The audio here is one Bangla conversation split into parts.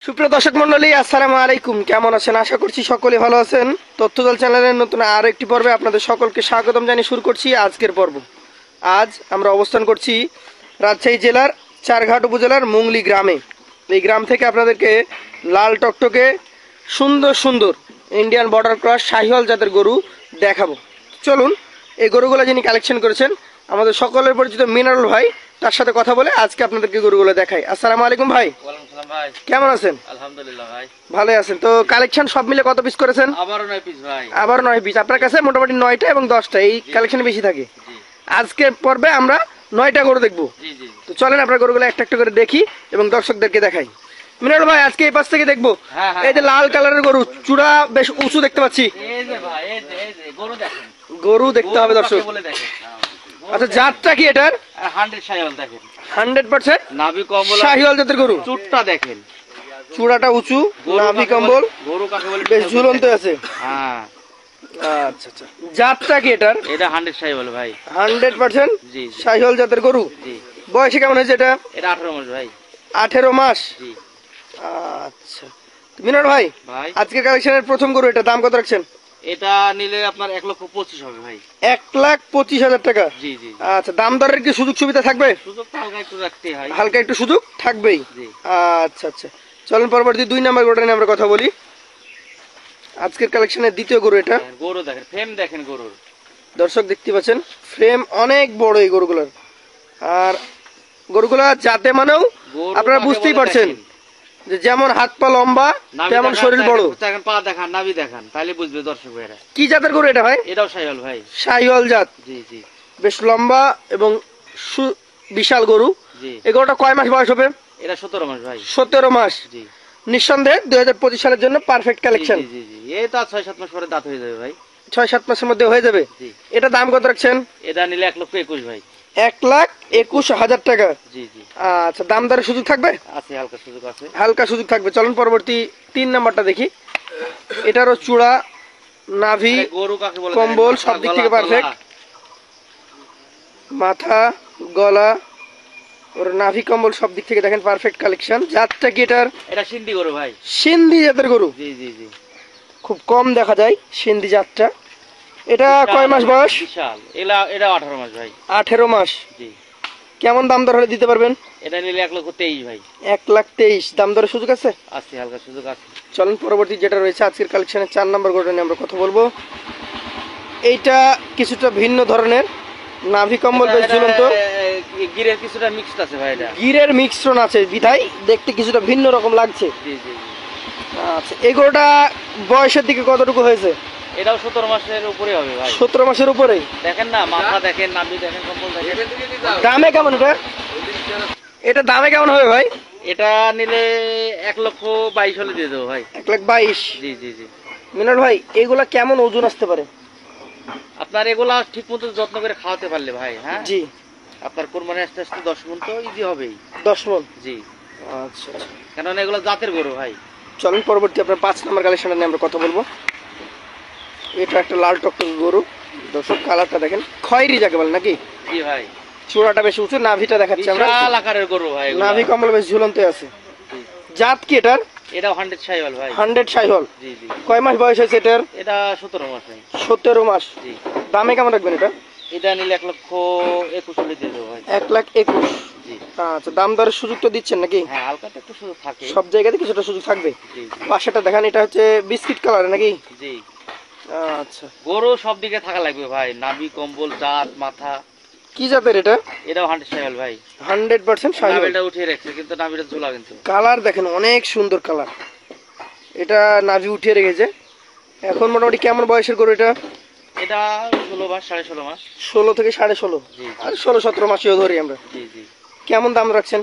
সুপ্রিয় দর্শক মন্ডলী, আসসালামু আলাইকুম। কেমন আছেন? আশা করছি সকলে ভালো আছেন। তথ্যদল চ্যানেলের নতুন আরো একটি পর্বে আপনাদের সকলকে স্বাগতম জানিয়ে শুরু করছি আজকের পর্ব। আজ আমরা অবস্থান করছি রাজশাহী জেলার চারঘাট উপজেলার মুংলি গ্রামে। এই গ্রাম থেকে আপনাদেরকে লাল টকটকে সুন্দর সুন্দর ইন্ডিয়ান বর্ডার ক্রস শাহিওয়াল জাতের গরু দেখাবো। চলুন এই গরুগুলো যিনি কালেকশন করেছেন আমাদের সকলের পরিচিত মিনারুল ভাই, তার সাথে কথা বলে আজকে আপনাদেরকে গরুগুলো দেখাই। আসসালামু আলাইকুম ভাই। ভাই কেমন আছেন? আলহামদুলিল্লাহ ভাই ভালো আছেন তো? কালেকশন সব মিলে কত পিস করেছেন? আবারও 9 পিস ভাই। আবার 9 পিস। আপনার কাছে মোটামুটি 9টা এবং 10টা এই কালেকশন বেশি থাকে। আজকের পর্বে আমরা 9টা গরু দেখবো। জি জি তো চলেন আপনার গরুগুলো একটা একটা করে দেখি এবং দর্শকদেরকে দেখাই। মিনারুল ভাই, আজকে এই পাশ থেকে দেখবো। এই যে লাল কালারের গরু, চূড়া বেশ উঁচু দেখতে পাচ্ছি। এই যে ভাই, এই যে গরু দেখেন, গরু দেখতে হবে দর্শক। বলে দেখেন। আচ্ছা, জাতটা কি এটার? 100 শাহিওয়াল দেখেন, 100% নাভি কম্বল শাহিওয়াল জাতের গরু। চুটটা দেখেন, চূড়াটা উঁচু, নাভি কম্বল, গরু কাকে বলে বেশ ঝুলন্ত আছে। হ্যাঁ আচ্ছা আচ্ছা, জাতটা কি এটার? এটা 100 শাহিওয়াল ভাই। 100% জি শাহিওয়াল জাতের গরু। জি। বয়সে কেমন হয়েছে এটা? এটা 18 মাস ভাই। 18 মাস। জি। আচ্ছা মিনার ভাই, ভাই আজকে কালেকশনের প্রথম গরু, এটা দাম কত রাখছেন? এটা নিলে আপনার 1,25,000 হবে ভাই। 1,25,000 টাকা। জি জি। আচ্ছা, দাম দরের কি সুযোগ সুবিধা থাকবে? সুযোগ তো হালকা একটু রাখতে হয়। হালকা একটু সুযোগ থাকবেই। জি। আচ্ছা আচ্ছা, চলেন পরবর্তী 2 নাম্বার গরুটা নিয়ে আমরা কথা বলি। আজকের কালেকশনের দ্বিতীয় গরু এটা। গরু দেখেন, ফ্রেম দেখেন গরুর। দর্শক দেখতে পাচ্ছেন ফ্রেম অনেক বড় এই গরুগুলোর। আর গরুগুলা জাতে মানেও আপনারা বুঝতেই পারছেন যে যেমন হাত পা লম্বা তেমন শরীর বড়। দেখেন পা দেখান, নাভি দেখান, তাহলে বুঝবে দর্শক ভাইরা। কি জাতের গরু এটা ভাই? এটাও শাহিওয়াল ভাই। শাহিওয়াল জাত। জি জি। বেশ লম্বা এবং বিশাল গরু। জি। এই গরুটা কয় মাস বয়স হবে? এটা 17 মাস ভাই। 17 মাস। জি। নিঃসন্দেহে 2025 সালের জন্য পারফেক্ট কালেকশন। জি জি জি। এই তো 6-7 মাস পরে দাঁত হয়ে যাবে ভাই। 6-7 মাসের মধ্যে হয়ে যাবে। জি। এটা দাম কত রাখছেন? এটা নিলে 1,21,000 ভাই। 1,21,000 টাকা। জি জি। আচ্ছা, দাম দরের সুযোগ থাকবে? আছে, হালকা সুযোগ আছে। হালকা সুযোগ থাকবে। চলুন পরবর্তী 3 নাম্বারটা দেখি। এটারও চূড়া, নাভি, গরু কাকে বলে কম্বল সব দিক থেকে পারফেক্ট। মাথা, গলা, ওর নাভি কম্বল সব দিক থেকে দেখেন পারফেক্ট কালেকশন। জাতটা কি এটার? এটা সিন্ধি গরু ভাই। সিন্ধি জাতের গরু। জি জি জি। খুব কম দেখা যায় সিন্ধি জাতটা। এটা কয় মাস বয়স? বিশাল। এটা 18 মাস ভাই। 18 মাস। জি। কেমন দাম দর হলে দিতে পারবেন? এটা নিলে 1,23,000 ভাই। 1,23,000 দাম দরের সুযোগ আছে? আছে, হালকা সুযোগ আছে। চলুন পরবর্তী যেটা রয়েছে আজকের কালেকশনের 4 নাম্বার গরুটা নিয়ে আমরা কথা বলবো। এইটা কিছুটা ভিন্ন ধরনের, নাভি কম্বল বেশ ঝুলন্ত, গিরের কিছুটা মিক্সড আছে ভাই। এটা গিরের মিশ্রণ আছে বিধায় দেখতে কিছুটা ভিন্ন রকম লাগছে। জি জি জি। আচ্ছা, এই গরুটা বয়সের দিকে কতটুকু হয়েছে? এটাও 17 মাসের উপরে হবে ভাই। 17 মাসের উপরেই। দেখেন না, মাথা দেখেন, নাভি দেখেন, কম্বল দেখেন। দামে কেমন এটা? এটা দামে কেমন হবে ভাই? এটা নিলে 1,22,000 হলে দিয়ে দেবো ভাই। 1,22,000। জি জি জি। মিনাল ভাই, এগুলা কেমন ওজন আসতে পারে? আপনার এগুলা ঠিক মতো যত্ন করে খাওয়াতে পারলে ভাই, হ্যাঁ জি, আপনার কোরবানি আস্তে আস্তে 10 মণ তো ইজি হবেই। 10 মণ। জি। আচ্ছা আচ্ছা, কেননা এগুলো জাতের গরু ভাই। চলুন পরবর্তী আপনার 5 নাম্বার কালেকশনটা নিয়ে আমরা কথা বলবো। এটা একটা লাল টকটকে গরু। দর্শক কালারটা দেখেন, খয়েরি যাকে বলে নাকি? জি ভাই। চূড়াটা বেশ উঁচু, নাভিটা দেখাচ্ছি আমরা। বিশাল আকারের গরু ভাই এগুলা। নাভি কম্বল বেশ ঝুলন্ত আছে। জি। জাত কি এটার? এটাও 100 শাহিওয়াল ভাই। 100 শাহিওয়াল। জি জি। কয় মাস বয়স হয়েছে এটার? এটা 17 মাস ভাই। 17 মাস। জি। দামে কেমন রাখবেন এটা? এটা নিলে 1,21,000 হলে দিয়ে দেবো ভাই। 1,21,000। জি। আচ্ছা, দাম দরের সুযোগ তো দিচ্ছেন নাকি? হ্যাঁ, হালকা তো একটু সুযোগ থাকে। সব জায়গাতে কিছুটা সুযোগ থাকবে। জি। পাশেটা দেখেন, এটা হচ্ছে বিস্কিট কালার নাকি? জি। আচ্ছা, গরু সব দিকে থাকা লাগবে ভাই, নাভি কম্বল, জাত, মাথা। কি জাতের এটা? এটাও 100 শাহিওয়াল ভাই। 100% শাহিওয়াল। নাভিটা উঠিয়ে রাখছে কিন্তু নাভিটা ঝোলা কিন্তু। কালার দেখেন অনেক সুন্দর কালার। এটা নাভি উঠিয়ে রেখেছে। এখন মোটামুটি কেমন বয়সের গরু এটা? এটা 16 মাস, 16.5 মাস। 16 থেকে 16.5। জি। আর 16-17 মাসেও ধরি আমরা। জি জি। কেমন দাম রাখছেন?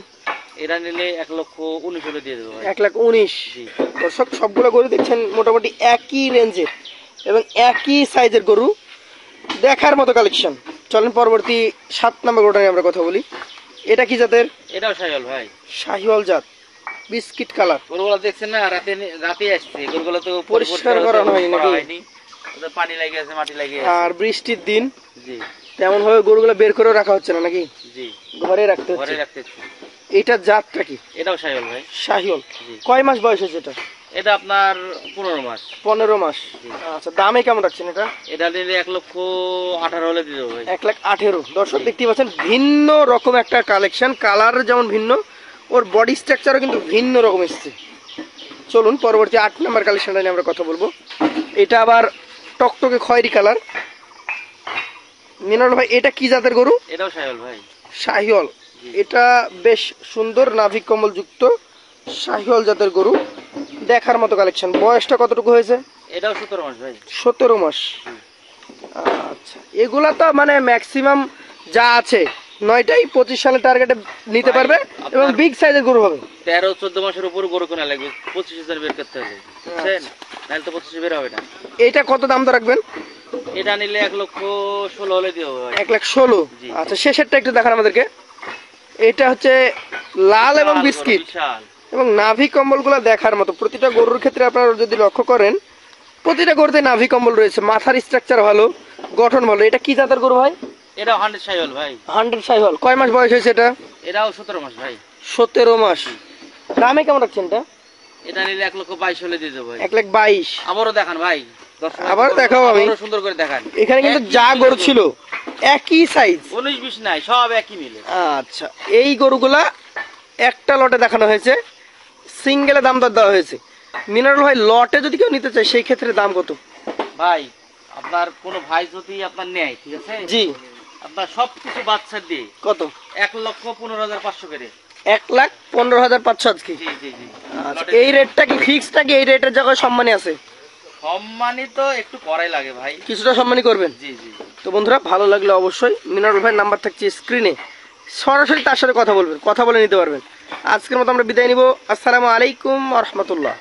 এটা নিলে 1,19,000 হলে দিয়ে দেবো ভাই। 1,19,000। জি। দর্শক সবগুলো গরু দেখছেন মোটামুটি একই রেঞ্জের এবং একই সাইজের গরু, দেখার মতো কালেকশন। চলেন পরবর্তী 7 নাম্বার গরুটা নিয়ে আমরা কথা বলি। এটা কি জাতের? এটাও শাহিওয়াল ভাই। শাহিওয়াল জাত, বিস্কিট কালার। গরুগুলো দেখছেন না, রাতে আসছে গরুগুলো তো পরিষ্কার করানো হয়নি নাকি? ওদের পানি লাগে আছে, মাটি লাগে আর বৃষ্টির দিন জি। তেমন ভাবে গরুগুলো বের করে রাখা হচ্ছে না নাকি? জি। ঘরে রাখতে ঘরে হচ্ছে। রাখতে হচ্ছে। এটা জাতটা কি? এটাও সাইওয়াল ভাই। শাহিওয়াল। জি। কয় মাস বয়স হয়েছে এটা? এটা আপনার 15 মাস। 15 মাস। জি। আচ্ছা, দামে কেমন রাখছেন এটা? এটা নিলে 1,18,00,000 হলে দিয়ে দেবো ভাই। 1,18,000। দর্শক দেখতে পাচ্ছেন ভিন্ন রকম একটা কালেকশন, কালার যেমন ভিন্ন, ওর বডি স্ট্রাকচারও কিন্তু ভিন্ন রকম এসছে। চলুন পরবর্তী 8 নাম্বার কালেকশনটা নিয়ে আমরা কথা বলবো। এটা আবার টকটকে খয়েরি কালার। মিনাল ভাই, এটা কি জাতের গরু? এটাও সাইওয়াল ভাই। শাহিওয়াল। এটা বেশ সুন্দর নাভি কম্বল যুক্ত শাহিওয়াল জাতের গরু, দেখার মতো কালেকশন। বয়সটা কতটুকু হয়েছে? এটাও 17 মাস ভাই। 17 মাস। আচ্ছা, এগুলা তো মানে ম্যাক্সিমাম যা আছে 9টাই 25 সালে টার্গেটে নিতে ভাই, পারবে এবং আপনার- বিগ সাইজের গরু হবে। 13-14 মাসের উপর গরু কেনা লাগবে, 25,000 বের করতে হবে, বুঝছেন? নাহলে তো 25 বের হবে না। এটা কত দাম তো রাখবেন? এটা নিলে 1,16,00,000 হলে দিয়ে দেবো ভাই। 1,16,000। জি। আচ্ছা, শেষেরটা একটু দেখান আমাদেরকে। এটা হচ্ছে লাল এবং বিশাল বিস্কিট, গরু, বিশাল। এবং নাভি কম্বলগুলো দেখার মতো। প্রতিটা গরুর ক্ষেত্রে আপনারা যদি লক্ষ্য করেন, প্রতিটা গরুতে নাভি কম্বল রয়েছে, মাথার স্ট্রাকচার ভালো, গঠন ভালো। এটা কি জাতের গরু ভাই? এটাও 100 সাইওয়াল ভাই। 100 সাইওয়াল। কয় মাস বয়স হয়েছে এটা? এটাও 17 মাস ভাই। 17 মাস। দামে কেমন রাখছেন এটা? এটা নিলে 1,22,000 হলে দিয়ে দেবো ভাই। 1,22,000। আবারও দেখান ভাই। আবার দেখাও আমি। আবারও সুন্দর করে দেখান। এখানে কিন্তু একই যা মিলে গরু ছিল একই সাইজ। 19-20 নাই, সব একই মিলে। আচ্ছা, এই গরুগুলা একটা লটে দেখানো হয়েছে, সিঙ্গেলে দাম দর দেওয়া হয়েছে। মিনারুল ভাই, লটে যদি কেউ নিতে চায় সেই ক্ষেত্রে দাম কত? ভাই, আপনার কোনো ভাই যদি আপনার নেয়, ঠিক আছে, জি। আপনার সবকিছু বাচ্চা দিয়ে কত? 1,15,500 করে। 1,15,500 আজকে। জি জি জি। আচ্ছা, এই রেটটা কি ফিক্সড নাকি এই রেটের জায়গায় সম্মানী আছে? সম্মানিত একটু করাই লাগে ভাই। কিছুটা সম্মানী করবেন? জি জি। তো বন্ধুরা, ভালো লাগলে অবশ্যই মিনারুল ভাইয়ের নাম্বার থাকছে স্ক্রিনে, সরাসরি তার সাথে কথা বলবেন, কথা বলে নিতে পারবেন। আজকের মতো আমরা বিদায় নিব। আসসালামু আলাইকুম ওয়া রাহমাতুল্লাহ।